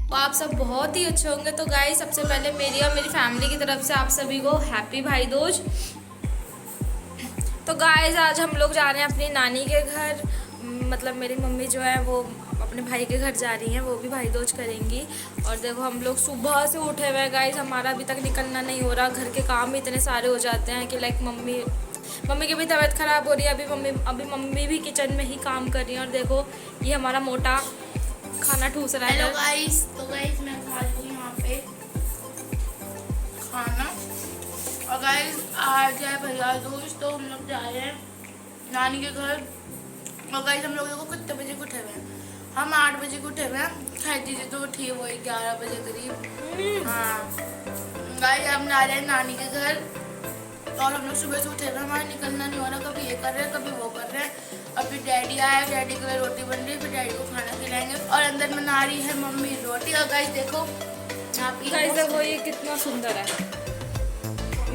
तो आप सब बहुत ही अच्छे होंगे। तो गाइस सबसे पहले मेरी और मेरी फैमिली की तरफ से आप सभी को हैप्पी भाई दूज। तो गाइस आज हम लोग जा रहे हैं अपनी नानी के घर। मतलब मेरी मम्मी जो है वो अपने भाई के घर जा रही हैं, वो भी भाई दूज करेंगी। और देखो हम लोग सुबह से उठे हुए हैं गाइस, हमारा अभी तक निकलना नहीं हो रहा। घर के काम भी इतने सारे हो जाते हैं कि लाइक मम्मी की भी तबीयत ख़राब हो रही है। अभी मम्मी भी किचन में ही काम कर रही हैं। और देखो ये हमारा मोटा खाना ठूस रहा है। हेलो गाइस, तो गाइस मैं खा रही हूँ यहाँ पे खाना। और गाइस आज है भैया दूज, तो हम लोग जा रहे हैं नानी के घर। और गाइस हम लोग देखो कितने बजे को उठे हुए हैं, हम 8 बजे को उठे हुए हैं। खैर दीदी तो उठी है वही 11 बजे करीब। हाँ गाइस हम जा रहे हैं नानी के घर। और हम लोग सुबह से उठे हुए, हमारा निकलना नहीं हो रहा। कभी ये कर रहे हैं कभी वो कर रहे हैं। अभी डैडी आया, डैडी के लिए रोटी बन रही है, फिर डैडी को खाना खिलाएंगे। और अंदर बना रही है मम्मी रोटी। और गाइस देखो गाइस देखो ये कितना सुंदर है।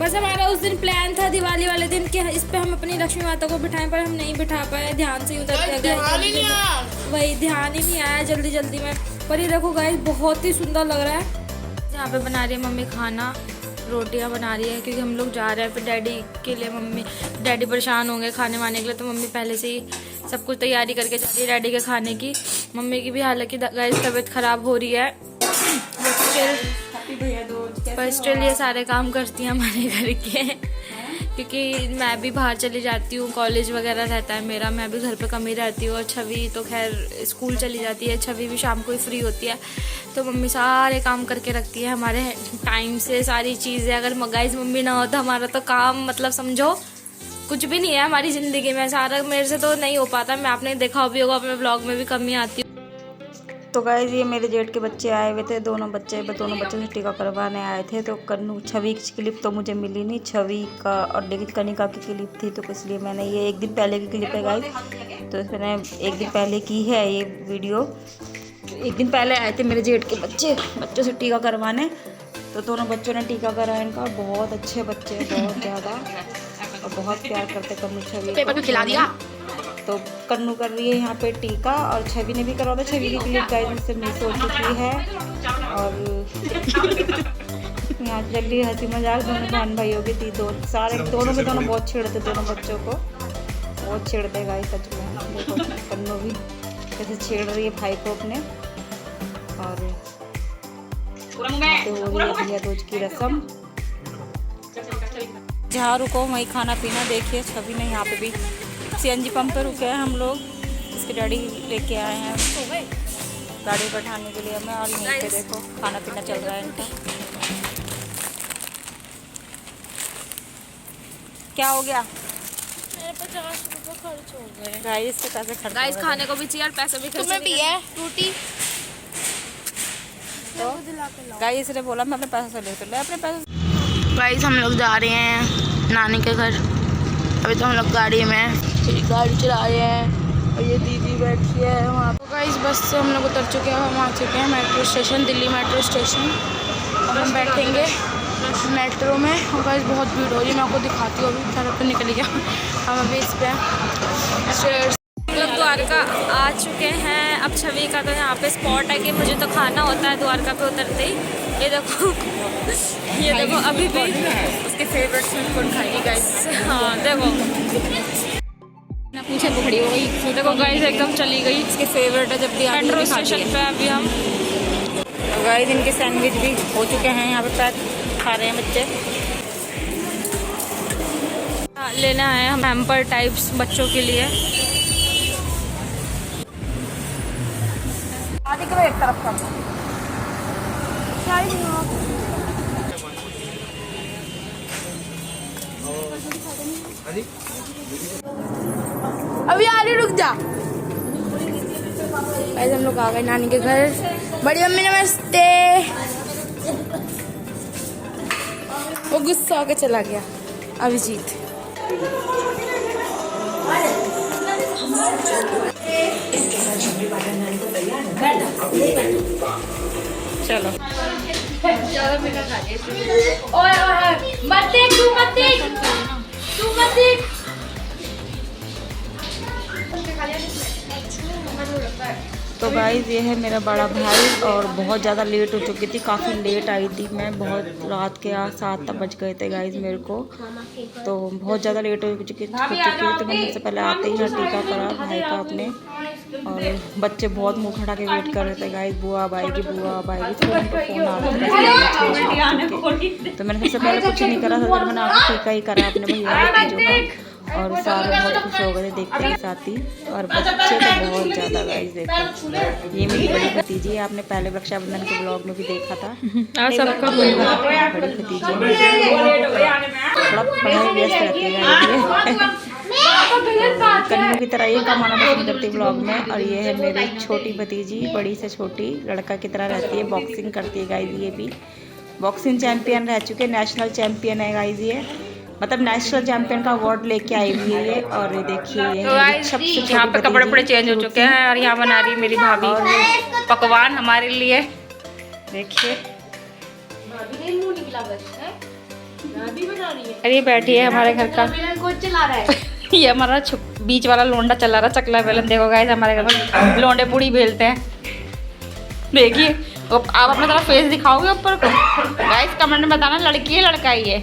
बस हमारा उस दिन प्लान था दिवाली वाले दिन कि इस पे हम अपनी लक्ष्मी माता को बिठाएं, पर हम नहीं बिठा पाए, ध्यान से उतर गए। वही ध्यान ही नहीं आया जल्दी में। पर ये देखो गाइस बहुत ही सुंदर लग रहा है। यहाँ पे बना रही है मम्मी खाना, रोटियां बना रही है क्योंकि हम लोग जा रहे हैं। फिर डैडी के लिए डैडी परेशान होंगे खाने वाने के लिए, तो मम्मी पहले से ही सब कुछ तैयारी करके जा रही है डैडी के खाने की। मम्मी की भी हालांकि गाइस तबीयत ख़राब हो रही है, पर स्टिल ये सारे काम करती हैं हमारे घर के। क्योंकि मैं भी बाहर चली जाती हूँ, कॉलेज वगैरह रहता है मेरा, मैं भी घर पे कम ही रहती हूँ। और छवि तो खैर स्कूल चली जाती है, छवि भी शाम को ही फ्री होती है। तो मम्मी सारे काम करके रखती है हमारे टाइम से सारी चीज़ें। अगर गाइस मम्मी ना हो तो हमारा तो काम मतलब समझो कुछ भी नहीं है हमारी ज़िंदगी में। सारा मेरे से तो नहीं हो पाता। मैं आपने देखा भी होगा अपने ब्लॉग में भी कम ही आती हूँ। तो गाइस ये मेरे जेठ के बच्चे आए हुए थे, दोनों बच्चे से टीका करवाने आए थे। तो छवि की क्लिप तो मुझे मिली नहीं, छवि का और कनिका की क्लिप थी, तो इसलिए मैंने ये एक दिन पहले की क्लिप है गाइस, तो मैंने एक दिन पहले की है ये वीडियो। एक दिन पहले आए थे मेरे जेठ के बच्चों से टीका करवाने, तो दोनों बच्चों ने टीका कराया। इनका बहुत अच्छे बच्चे हैं, बहुत ज़्यादा, और बहुत प्यार करते कन्नू छवि पेपर में खिला दिया। तो कन्नू कर रही है यहाँ पे टीका, और छवि ने भी करवा था। छवि की क्लिप गाइस मुझसे मिस हो चुकी है। और यहाँ चल रही हंसी मजाक दोनों बहन भाइयों की थी। दोनों बहुत छेड़ते, दोनों बच्चों को बहुत छेड़ते गाइस सच में। देखो कन्नू भी कैसे छेड़ रही है भाई को अपने। और हो रही है भैया दूज की रस्म। जहाँ रुको वहीं खाना पीना। देखिए छवि ने यहाँ पे भी सीएनजी पंप पे रुके हैं हम लोग, इसके डैडी लेके आए हैं गाड़ी बैठाने के लिए हमें। और यहीं पे देखो खाना पीना चल रहा है इनका। क्या हो गया? मेरे 50 रुपये खर्च हो गए गाइस के पैसे खर्च गाइस खाने को भी चाहिए और पैसे भी खर्च। तुम्हें भी है रोटी? तो गाइस ने बोला मैं अपने पैसे से ले, तो ले अपने पैसे। गाइस हम लोग जा रहे हैं नानी के घर। अभी तो हम लोग गाड़ी में गाड़ी चला रहे हैं, और ये दीदी बैठी है वहाँ। तो गाइस बस से हम लोग उतर चुके हैं, हम आ चुके हैं metro station, Delhi metro station. अब हम बैठेंगे मेट्रो में। और गाइस बहुत भीड़ हो रही है, मैं आपको दिखाती हूँ। अभी तरफ तो निकल गया, हम अभी इस पर लोग द्वारका आ चुके हैं। अब छवि का तो यहाँ पे स्पॉट है कि मुझे तो खाना होता है द्वारका पे उतरते ही। ये देखो अभी भी उसके फेवरेट स्वीट कॉर्न खाएगी गाइस। हाँ देखो पूछे तो खड़ी हो गई। देखो गाइस एकदम चली गई। इसके फेवरेट है जब भी मेट्रो स्टेशन पे अभी हम। गाइस इनके सैंडविच भी हो चुके हैं यहाँ पे पैक, खा रहे हैं बच्चे। लेना है हम हैम्पर टाइप्स बच्चों के लिए। आगे के एक तरफ कर अभी आ रही, रुक जा। गाइस हम लोग आ गए नानी के घर। बड़ी मम्मी नमस्ते। वो गुस्सा होकर चला गया अभिजीत। चलो ओए मत देख, तू मत देख, तू मत देख। तो गाइज़ ये है मेरा बड़ा भाई और बहुत ज़्यादा लेट हो चुकी थी, काफ़ी लेट आई थी मैं, बहुत रात के 7 बज गए थे गाइज़ मेरे को, तो बहुत ज़्यादा लेट हो चुकी थी। तो मैंने सबसे पहले आते ही टीका करा भाई का अपने, और बच्चे बहुत मुँह खड़ा के वेट कर रहे थे गाइज़, बुआ अब आएगी, बुआ अब आएगी। फ़ोन पर फ़ोन आ रहा था, तो मैंने सबसे पहले कुछ नहीं करा था, मैंने आके टीका ही करा अपने भैया के जो का, और सारे बहुत खुश हो गए थे देखते के साथ ही, और बच्चे तो बहुत ज़्यादा गाइस। देखो ये मेरी बड़ी भतीजी है, आपने पहले रक्षाबंधन के ब्लॉग में भी देखा था। बड़ी भतीजी थोड़ा पढ़ाई व्यस्त रहती है, कन्नू की तरह ये कमाना पसंद करती है ब्लॉग में। और ये है मेरी छोटी भतीजी, बड़ी से छोटी लड़का की तरह रहती है, बॉक्सिंग करती है गाइस। ये भी बॉक्सिंग चैंपियन रह चुके, नेशनल चैंपियन है गाइस, ये मतलब नेशनल चैंपियन का अवार्ड लेके आई हुई है। और देखिए यहाँ पे कपड़े बड़े चेंज हो चुके हैं, और यहाँ बना रही है मेरी भाभी पकवान हमारे लिए। देखिए अरे बैठी है हमारे घर का चला रहा है ये हमारा बीच वाला लोंडा चला रहा चकला बेलन। देखो गाइस हमारे घर में लोंडे पूड़ी बेलते हैं। देखिए आप अपना थोड़ा फेस दिखाओगे ऊपर को गाइस, कमेंट में बताना लड़की है लड़का ही है।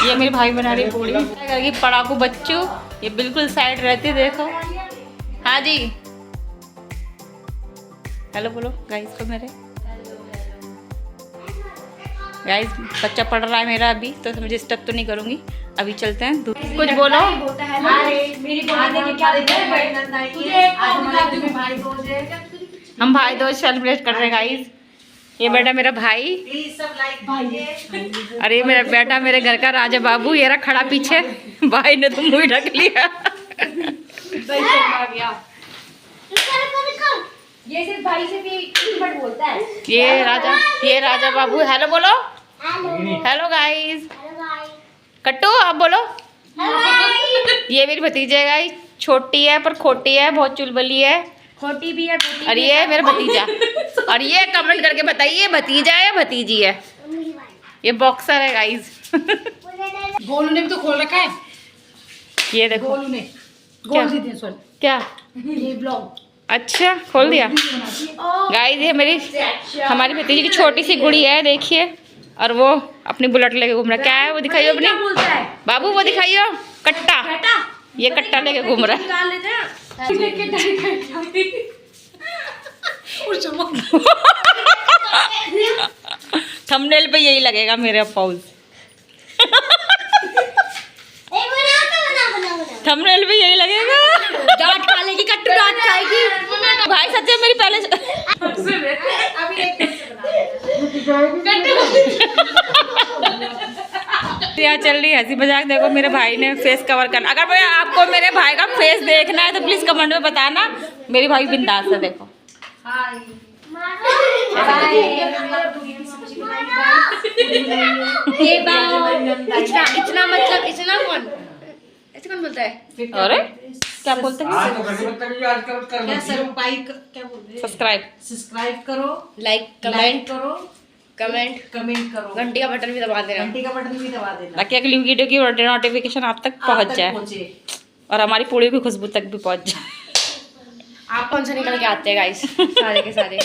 ये मेरी भाई बना रही पूड़ी करके, पड़ाकू बच्चू ये बिल्कुल साइड रहती, देखो। हाँ जी हेलो बोलो गाइस को मेरे। गाइस बच्चा पढ़ रहा है मेरा अभी, तो मुझे डिस्टर्ब तो नहीं करूँगी। अभी चलते हैं, कुछ बोलो। हम भाई दूज सेलिब्रेट कर रहे हैं गाइस। ये बेटा मेरा भाई, अरे मेरा बेटा मेरे घर का राजा बाबू, ये रहा खड़ा पीछे, भाई ने तो मुंह ढक लिया। ये सिर्फ भाई से भी बोलता है। ये राजा बाबू। हेलो बोलो, हेलो गाइस। कट्टू आप बोलो। ये मेरी भतीजी है गाइस, छोटी है पर खोटी है, बहुत चुलबली है, खोटी भी है। और ये है मेरा भतीजा। और ये कमेंट करके बताइए भतीजा है या भतीजी है। ये बॉक्सर है गाइस। गोलू ने भी तो खोल रखा है। ये देखो गोलू ने गोल दी थी सॉरी क्या, ये ब्लॉग अच्छा खोल दिया गाइस। ये मेरी हमारी भतीजी की छोटी सी गुड़ी है, देखिए, और वो अपनी बुलेट लेके घूम रहा है। क्या है वो दिखाइयो अपनी बाबू, वो दिखाइयो। कट्टा, ये कट्टा लेके घूम रहा है। थंबनेल पे यही लगेगा मेरा पॉज। थंबनेल पे यही लगेगा। डांट खा लेगी, कट्टू डांट खाएगी। भाई सच में मेरी पहले यहाँ चल रही हंसी मजाक। देखो मेरे भाई ने फेस कवर करना, अगर भाई आपको मेरे भाई का फेस देखना है तो प्लीज कमेंट में बताना। मेरी भाई बिंदास है, देखो। इतना मतलब इतना कौन बोलता है? अरे क्या बोलते हैं? सब्सक्राइब करो, लाइक कमेंट करो, घंटी का बटन भी दबा देना, ताकि अगली वीडियो की नोटिफिकेशन आप तक पहुंच जाए और हमारी पूड़ी की खुशबू तक भी पहुंच जाए। आप कौन सा निकल के आते हैं गाइस सारे के सारे?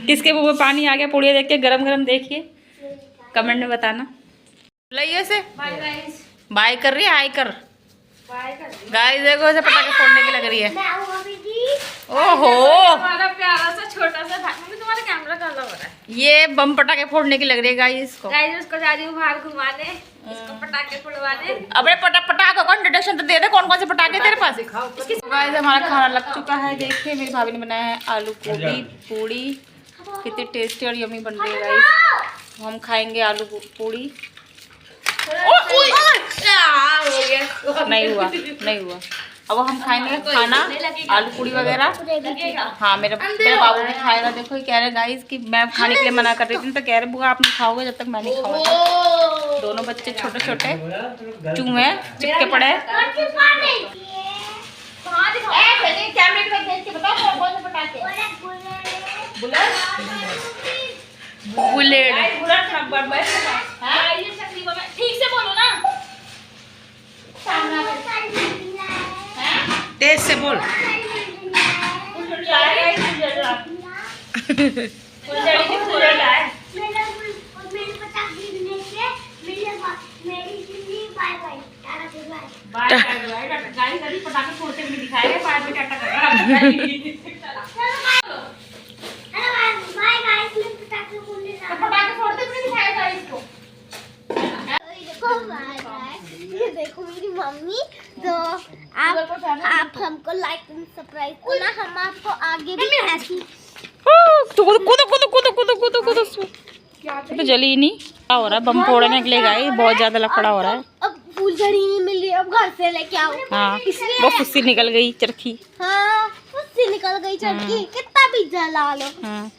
किसके मुंह में पानी आ गया पूड़ी देख के? गरम गरम देखिए, कमेंट में बताना। लाइए से बाय कर रही है, हाय कर गाइस। देखो ऐसे पटाखे फोड़ने की लग रही है। ओहो हमारा प्यारा सा छोटा सा भाई, मम्मी तुम्हारा कैमरा काला हो रहा है। ये बम पटाखे फोड़ने की लग रही है गाइस इसको। गाइस उसको जा रही हूँ बाहर घुमाने, इसको पटाखे फोड़वाने। अबे पटाखों का इंट्रोडक्शन तो दे दे, कौन कौन से पटाखे तेरे पास? गाइस हमारा खाना लग चुका है, देखिए मेरी भाभी ने बनाया है आलू गोभी पूड़ी, कितनी टेस्टी और यम्मी बन रही है गाइस। हम खाएंगे आलू पूड़ी। नहीं हुआ। अब हम खाएंगे खाना आलू पूड़ी वगैरह। हाँ मेरा बाबू भी खाएगा। देखो ये कह रहे गाइस कि मैं खाने के लिए मना कर रही थी, तो कह रहे बुआ आप नहीं खाओगे जब तक मैं नहीं खाऊंगा। दोनों बच्चे छोटे छोटे चूहे चिपके पड़े। बुलेट ठीक से बोलो ना, तेज से बोल। ये देखो मेरी मम्मी, तो आप हमको लाइक एंड सब्सक्राइब करना, हम आपको आगे भी ऐसी तो जली ही नहीं। क्या हो रहा है? बम फोड़ने निकले गाइस, बहुत ज्यादा लफड़ा हो रहा है। अब फूलझड़ी नहीं मिल रही, अब घर से लेके आओ। हाँ, वो फुस्सी निकल गई चरखी। हाँ, उससे निकल गई चटकी, कितना भी जला लो। हाँ।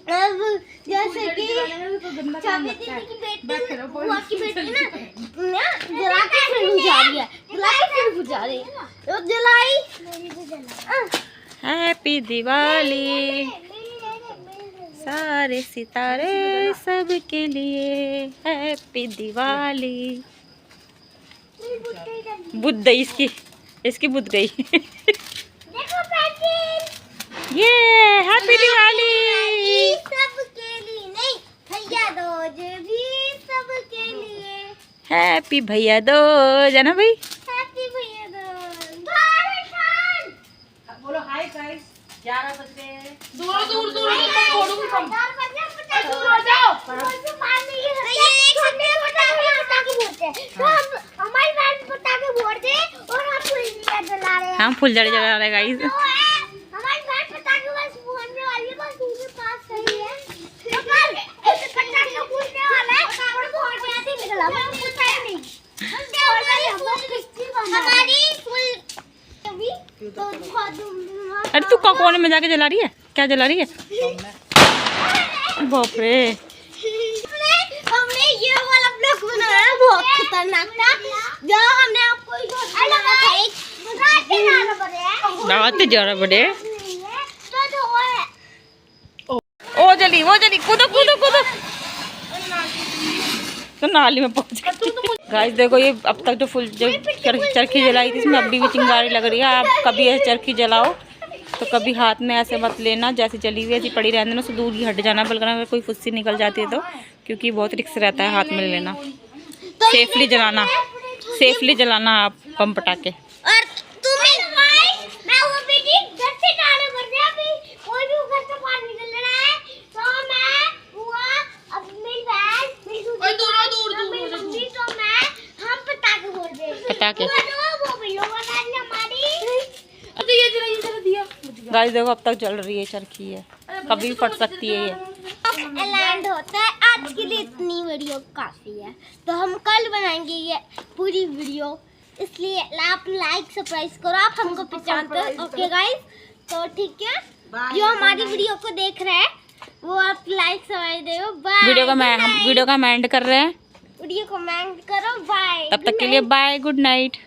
अब जैसे कि छवि दीदी की बेटी, बुआ की बेटी ना जला के फिर बुझा रही है, जला के फिर बुझा रही है, तो जलाई। हैप्पी दिवाली सारे सितारे सबके लिए, हैप्पी दिवाली। बुध गई इसकी बुध गई। देखो पेंसिल, ये हैप्पी दिवाली सबके लिए नहीं, भैया दूज भी सबके लिए, हैप्पी भैया दूज है ना भाई। हैप्पी भैया दूज। भारत बोलो हाय गाइस, 11 बजे। दूर दूर दूर फोड़ूंगी तुम। दूर हो जाओ। हमारी बहन पटाखे फोड़ दे और हम फुलझड़ी जला रहे हैं। हम फुलझड़ी जला रहे गाइस। हमारी बहन पटाखे बस फोड़ने वाली है, बस उनके पास सही है। तो कल ऐसे पटाखे फूटने वाला है और फोड़ने आते निकला, मैं पता ही नहीं। हमारी फुल अभी तो अरे तू कोने में जाके जला रही है? क्या जला रही है? बाप रे, हमने ये वाला ब्लॉग बनाया, बहुत खतरनाक था। जो हमने आपको लगाया था, एक रात जरा बड़े। तो वो है ओ जली, वो जली, कूदो कूदो कूदो, तो नाली में पहुंच गई। गाइस देखो, ये अब तक जो चरखी जलाई थी, इसमें अभी भी चिंगारी लग रही है। आप कभी ऐसे चरखी जलाओ तो कभी हाथ में ऐसे मत लेना, जैसे जली हुई ऐसी पड़ी रहने देना, उससे दूर ही हट जाना। बल्कि अगर कोई फुस्सी निकल जाती है तो, क्योंकि बहुत रिस्क रहता है हाथ में लेना। सेफली जलाना, सेफली जलाना आप बम पटाखे। और तुम्हें मैं वो बेटी घर से जाने पड़ गया, अभी कोई भी घर से बाहर निकल रहा है, तो मैं हुआ अब मेरी बहन मेरी दूर तो मैं हम पटाखे फोड़ दे पटाखे वो भी लोग हमारी। गाइस देखो, अब तक जल रही है चरखी है, कभी भी फट सकती है ये। लैंड होता है। आज के लिए इतनी वीडियो काफी है, तो हम कल बनाएंगे ये पूरी वीडियो, इसलिए आप लाइक सब्सक्राइब करो। आप हमको पहचानते हो, ओके गाइस? तो ठीक है, जो हमारी वीडियो को देख रहे हैं वो आप लाइक सब्सक्राइब दो। बाय। वीडियो का हम एंड कर रहे हैं। वीडियो कमेंट करो। बाय। तब तक के लिए बाय, गुड नाइट।